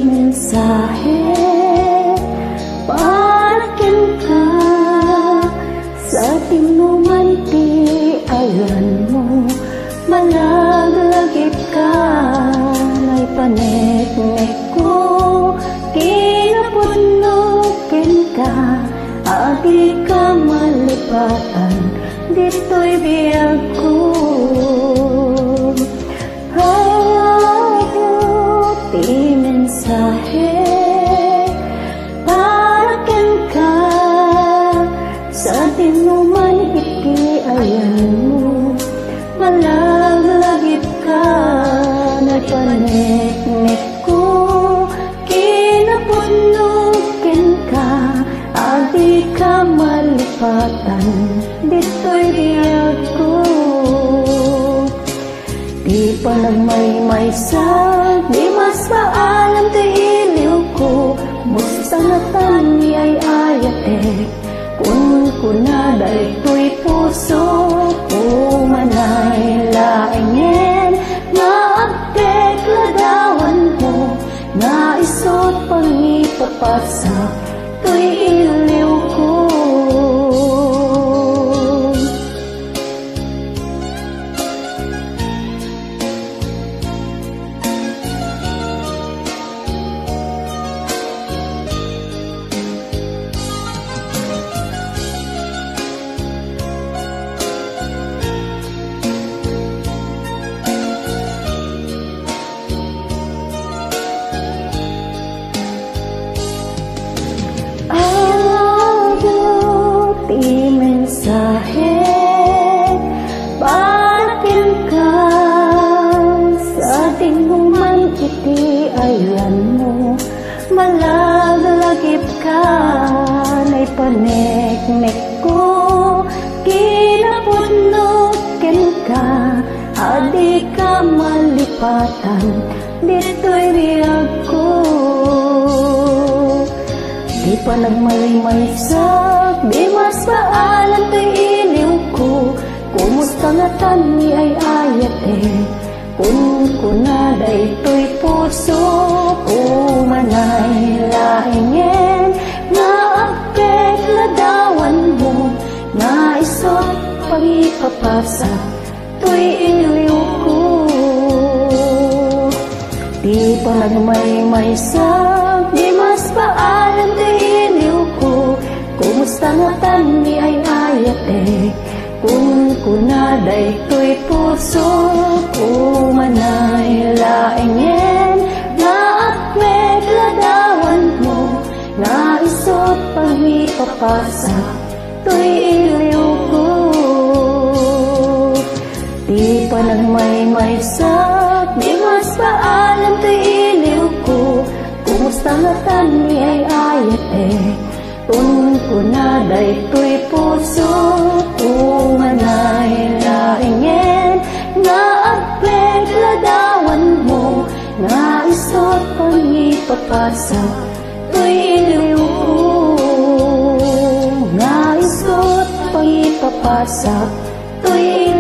Mensahe parakin ka sa tinuman ti ayan mo, malaglagip ka na'y panek-nek ko, kinapunukin ka, adi ka malipatan, dito'y biyag ko. Mensahe parakin ka sa tinuman iti ayan mo, malaglagip ka na'y panek-nek ko, kinapunukin ka, adi ka malipatan, dito'y biyag ko. Di pa nagmaymaysa, di mas paalam ti iliw ko, musta nga tani ay ayatek, kun kunada ito'y puso ko, manay laingen, nga agtek ladawan mo, nga isot pangipapasa, to'y iliw ko. Mensahe parakin ka sa tinuman iti ayan mo, malaglagip ka na'y panek-nek ko, kinapunukin ka, adi ka malipatan, dito'y biyag ko. Di pa nagmaymaysak, di mas paalam to'y iliw ko, kumusta nga tani ay ayatek, kun kunada ito'y puso ko, manay laingen, nga agtek ladawan mo, nga isot pagipapasa, to'y iliw ko. Di pa nagmaymaysak, di mas paalam to'y iliw ko, kumusta nga tani ay ayatek, kun kunada ito'y puso ko, manay laingen, nga agtek ladawan mo, nga isot pagipapasa, to'y iliw ko. Di pa nagmaymaysak, di mas paalam to'y iliw ko, kumusta nga tani ay ayatek, kun kunada ito'y puso ko, manay laingen, nga agtek ladawan mo, nga isot pangipapasa, to'y iliw ko, nga isot pangipapasa, to'y iliw ko.